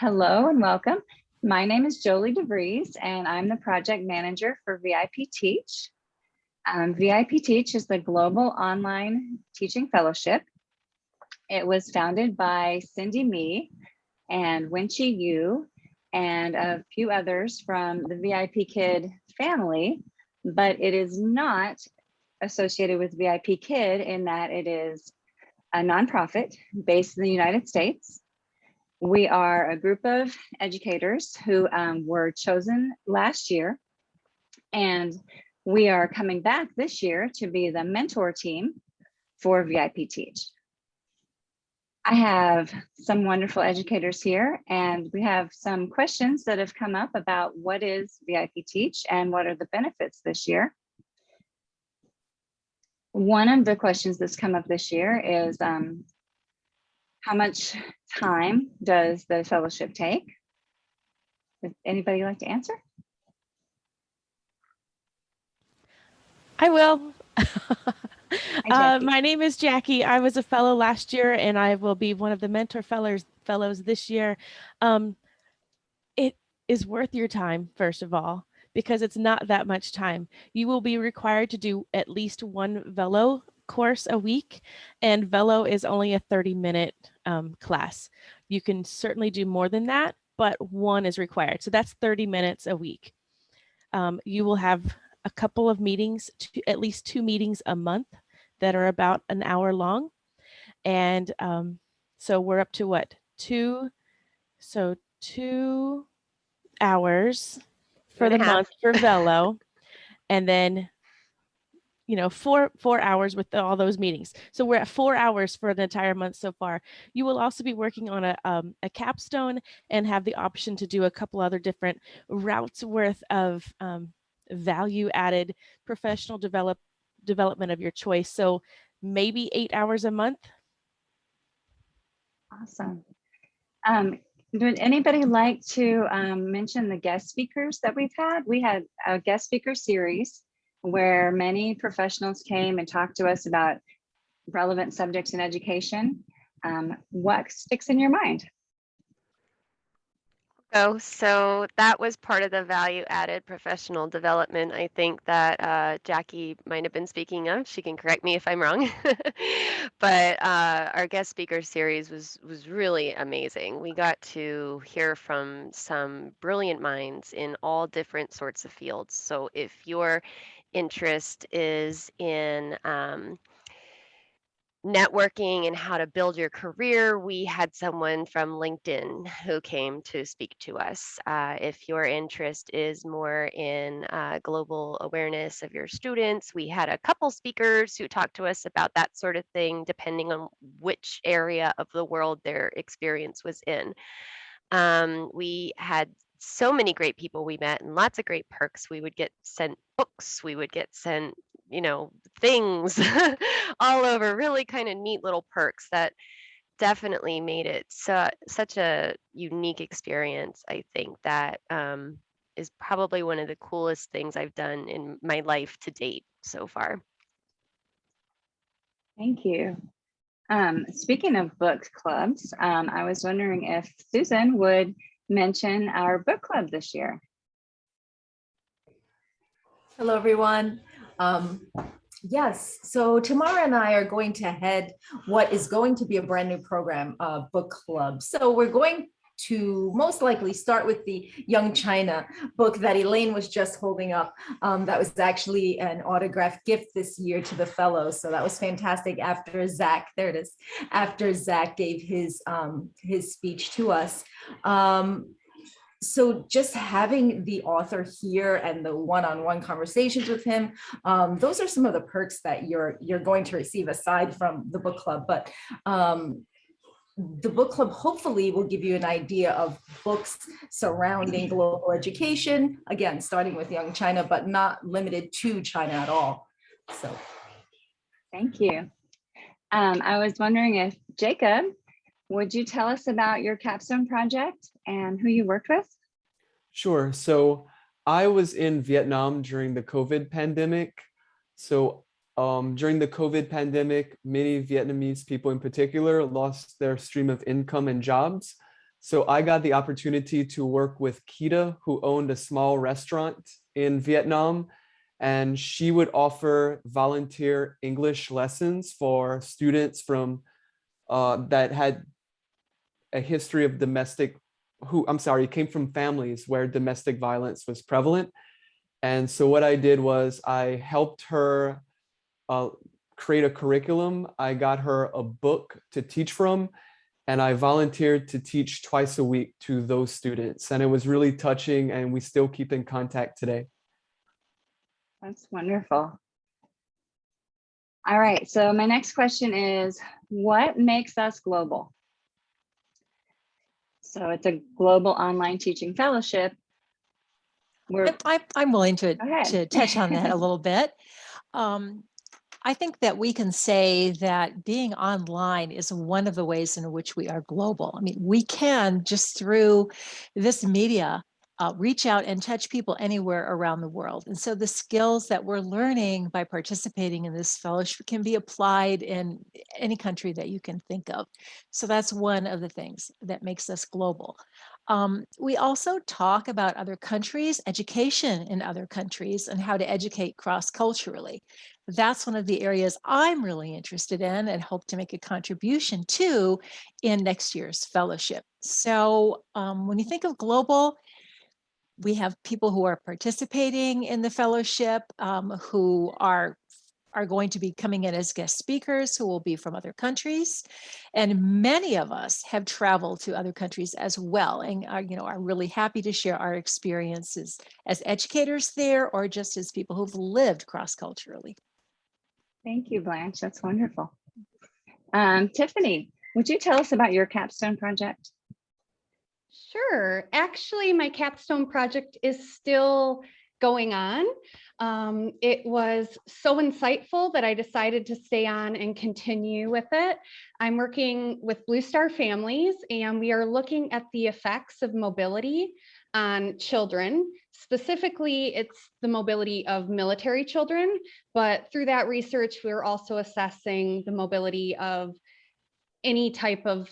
Hello and welcome. My name is Jolie DeVries and I'm the project manager for VIPTeach. VIPTeach is the global online teaching fellowship. It was founded by Cindy Me and Winchi Yu and a few others from the VIP Kid family, but it is not associated with VIP Kid in that it is a nonprofit based in the United States. We are a group of educators who were chosen last year, and we are coming back this year to be the mentor team for VIPTeach. I have some wonderful educators here, and we have some questions that have come up about what is VIPTeach and what are the benefits this year. One of the questions that's come up this year is how much time does the fellowship take? Would anybody like to answer? I will. My name is Jackie. I was a fellow last year and I will be one of the mentor fellows this year. It is worth your time, first of all, because it's not that much time. You will be required to do at least one Velo course a week, and Velo is only a 30-minute class. You can certainly do more than that, but one is required. So that's 30 minutes a week. You will have a couple of meetings, at least 2 meetings a month that are about an hour long. And so we're up to what? 2 hours for the month for Velo. And then, you know, four hours with all those meetings. So we're at 4 hours for the entire month so far. You will also be working on a capstone and have the option to do a couple other different routes worth of value added professional development of your choice. So maybe 8 hours a month. Awesome. Would anybody like to mention the guest speakers that we've had? We had a guest speaker series where many professionals came and talked to us about relevant subjects in education. What sticks in your mind? So that was part of the value-added professional development, I think, that Jackie might have been speaking of. She can correct me if I'm wrong. But our guest speaker series was really amazing. We got to hear from some brilliant minds in all different sorts of fields. So if your interest is in networking and how to build your career, we had someone from LinkedIn who came to speak to us. If your interest is more in global awareness of your students, we had a couple speakers who talked to us about that sort of thing, depending on which area of the world their experience was in. We had so many great people we met and lots of great perks. We would get sent books, we would get sent, you know, things all over, really kind of neat little perks that definitely made it such a unique experience. I think that is probably one of the coolest things I've done in my life to date so far. Thank you. Speaking of book clubs, I was wondering if Susan would mention our book club this year. Hello, everyone. Yes, so Tamara and I are going to head what is going to be a brand new program, book club. So we're going to most likely start with the Young China book that Elaine was just holding up. That was actually an autographed gift this year to the fellows. So that was fantastic after Zach, there it is, after Zach gave his speech to us. So just having the author here and the one-on-one conversations with him, those are some of the perks that you're going to receive aside from the book club. But the book club hopefully will give you an idea of books surrounding global education, again, starting with Young China, but not limited to China at all. So thank you. I was wondering if Jacob, would you tell us about your capstone project and who you worked with? Sure. So I was in Vietnam during the COVID pandemic. So during the COVID pandemic, many Vietnamese people in particular lost their stream of income and jobs. So I got the opportunity to work with Kita, who owned a small restaurant in Vietnam, and she would offer volunteer English lessons for students from that had a history of came from families where domestic violence was prevalent. And so what I did was I helped her create a curriculum. I got her a book to teach from, and I volunteered to teach twice a week to those students. And it was really touching, and we still keep in contact today. That's wonderful. All right, so my next question is, what makes us global? So it's a global online teaching fellowship. I'm willing to ahead. touch on that a little bit. I think that we can say that being online is one of the ways in which we are global. I mean, we can, just through this media, reach out and touch people anywhere around the world. And so the skills that we're learning by participating in this fellowship can be applied in any country that you can think of. So that's one of the things that makes us global. We also talk about other countries, education in other countries, and how to educate cross-culturally. That's one of the areas I'm really interested in and hope to make a contribution to in next year's fellowship. So when you think of global, we have people who are participating in the fellowship who are going to be coming in as guest speakers who will be from other countries. And many of us have traveled to other countries as well and are really happy to share our experiences as educators there or just as people who've lived cross-culturally. Thank you, Blanche. That's wonderful. Tiffany, would you tell us about your capstone project? Sure. Actually, my capstone project is still going on. It was so insightful that I decided to stay on and continue with it. I'm working with Blue Star Families, and we are looking at the effects of mobility on children. Specifically, it's the mobility of military children, but through that research, we're also assessing the mobility of any type of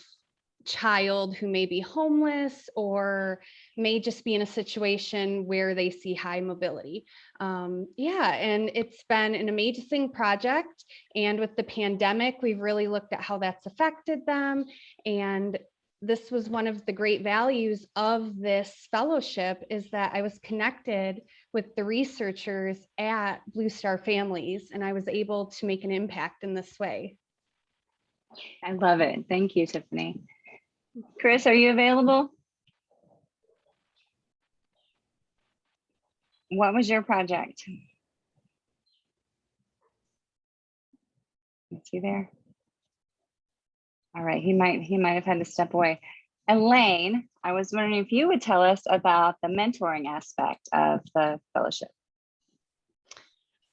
child who may be homeless or may just be in a situation where they see high mobility. Yeah, and it's been an amazing project. And with the pandemic, we've really looked at how that's affected them. And this was one of the great values of this fellowship, is that I was connected with the researchers at Blue Star Families, and I was able to make an impact in this way. I love it. Thank you, Tiffany. Chris, are you available? What was your project? Is he there? All right, he might have had to step away. Elaine, I was wondering if you would tell us about the mentoring aspect of the fellowship.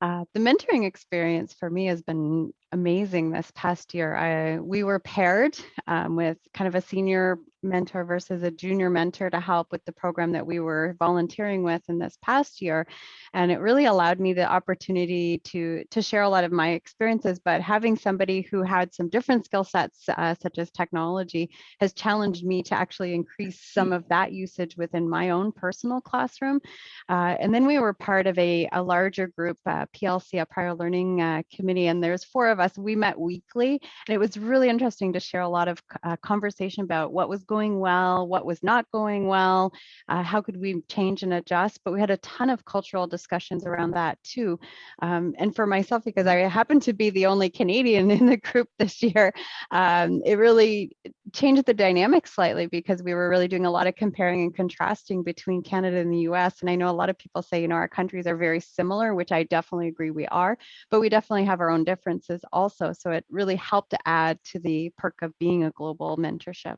The mentoring experience for me has been amazing this past year. We were paired with kind of a senior mentor versus a junior mentor to help with the program that we were volunteering with in this past year. And it really allowed me the opportunity to share a lot of my experiences, but having somebody who had some different skill sets, such as technology, has challenged me to actually increase some of that usage within my own personal classroom. And then we were part of a larger group, PLC, a prior learning committee, and there's 4 of us. We met weekly, and it was really interesting to share a lot of conversation about what was going well, what was not going well, how could we change and adjust. But we had a ton of cultural discussions around that too. And for myself, because I happen to be the only Canadian in the group this year, it really changed the dynamic slightly, because we were really doing a lot of comparing and contrasting between Canada and the US. And I know a lot of people say, our countries are very similar, which I definitely agree we are, but we definitely have our own differences also. So it really helped to add to the perk of being a global mentorship.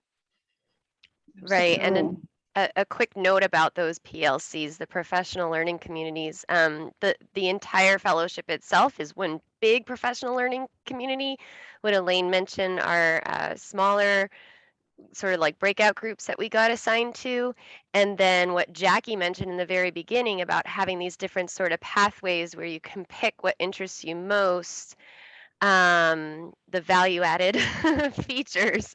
Right. And a quick note about those PLCs, the professional learning communities. The entire fellowship itself is one big professional learning community. What Elaine mentioned are smaller sort of like breakout groups that we got assigned to. And then what Jackie mentioned in the very beginning about having these different sort of pathways where you can pick what interests you most, the value added features.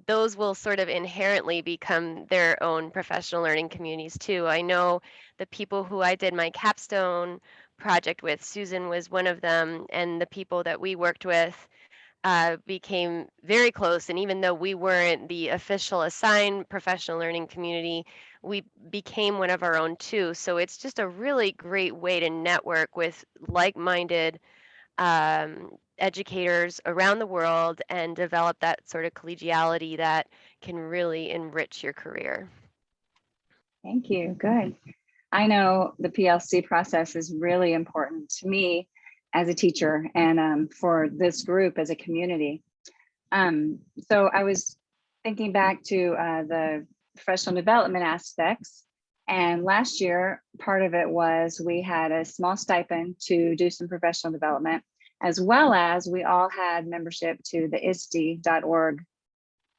those will sort of inherently become their own professional learning communities too. I know the people who I did my capstone project with, Susan was one of them, and the people that we worked with became very close. And even though we weren't the official assigned professional learning community, we became one of our own too. So it's just a really great way to network with like-minded educators around the world and develop that sort of collegiality that can really enrich your career. Thank you. Good. I know the PLC process is really important to me as a teacher and for this group as a community. So I was thinking back to the professional development aspects. And last year, part of it was we had a small stipend to do some professional development, as well as we all had membership to the ISTE.org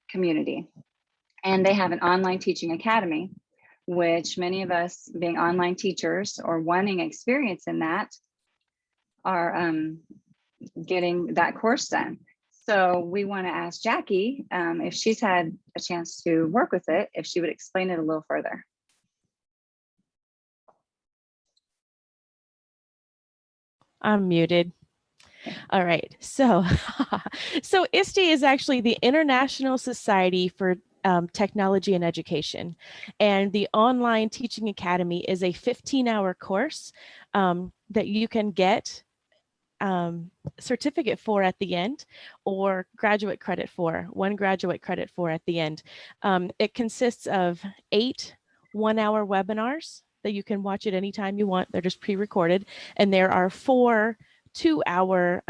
community. And they have an online teaching academy, which many of us being online teachers or wanting experience in that are getting that course done. So we want to ask Jackie if she's had a chance to work with it, if she would explain it a little further. I'm muted. All right. So, so ISTE is actually the International Society for Technology and Education. And the Online Teaching Academy is a 15-hour course that you can get certificate for at the end, or graduate credit for, 1 graduate credit for at the end. It consists of 8 one-hour webinars that you can watch at any time you want. They're just pre-recorded. And there are 4 2-hour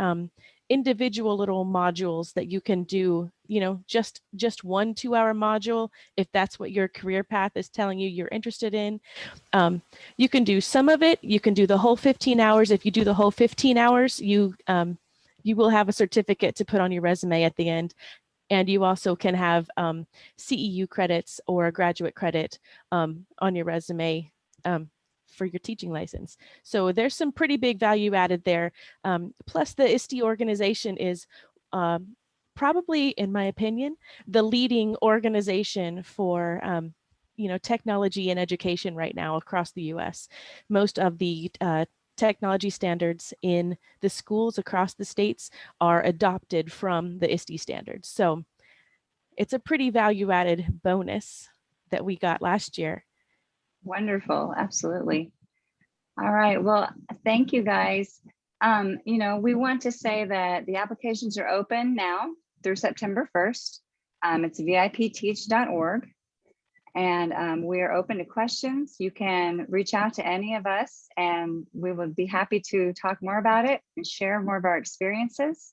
individual little modules that you can do, you know, just 1 2-hour module if that's what your career path is telling you you're interested in. You can do some of it. You can do the whole 15 hours. If you do the whole 15 hours, you will have a certificate to put on your resume at the end. And you also can have CEU credits or a graduate credit on your resume for your teaching license. So there's some pretty big value added there. Plus the ISTE organization is probably, in my opinion, the leading organization for you know, technology and education right now across the US. Most of the technology standards in the schools across the states are adopted from the ISTE standards. So it's a pretty value added bonus that we got last year. Wonderful. Absolutely. All right. Well, thank you guys. You know, we want to say that the applications are open now through September 1st. It's VIPTeach.org. And we are open to questions. You can reach out to any of us and we would be happy to talk more about it and share more of our experiences.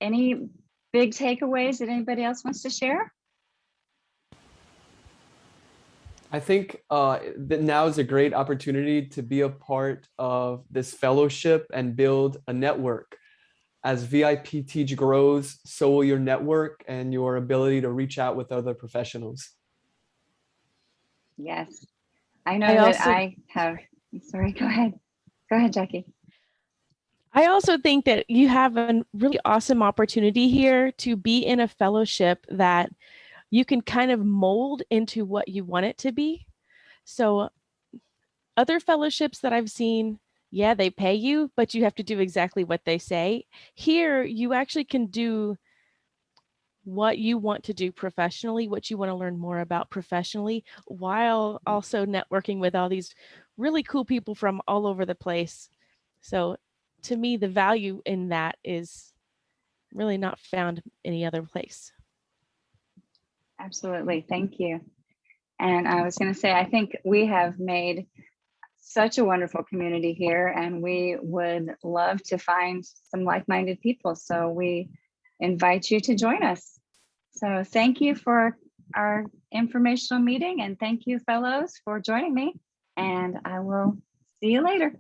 Any big takeaways that anybody else wants to share? I think that now is a great opportunity to be a part of this fellowship and build a network. As VIPTeach grows, so will your network and your ability to reach out with other professionals. Yes, I know I have, sorry, go ahead. Go ahead, Jackie. I also think that you have a really awesome opportunity here to be in a fellowship that you can kind of mold into what you want it to be. So other fellowships that I've seen, yeah, they pay you, but you have to do exactly what they say. Here, you actually can do what you want to do professionally, what you want to learn more about professionally, while also networking with all these really cool people from all over the place. So to me, the value in that is really not found any other place. Absolutely. Thank you. And I was going to say, I think we have made such a wonderful community here and we would love to find some like-minded people. So we invite you to join us. So thank you for our informational meeting and thank you fellows for joining me and I will see you later.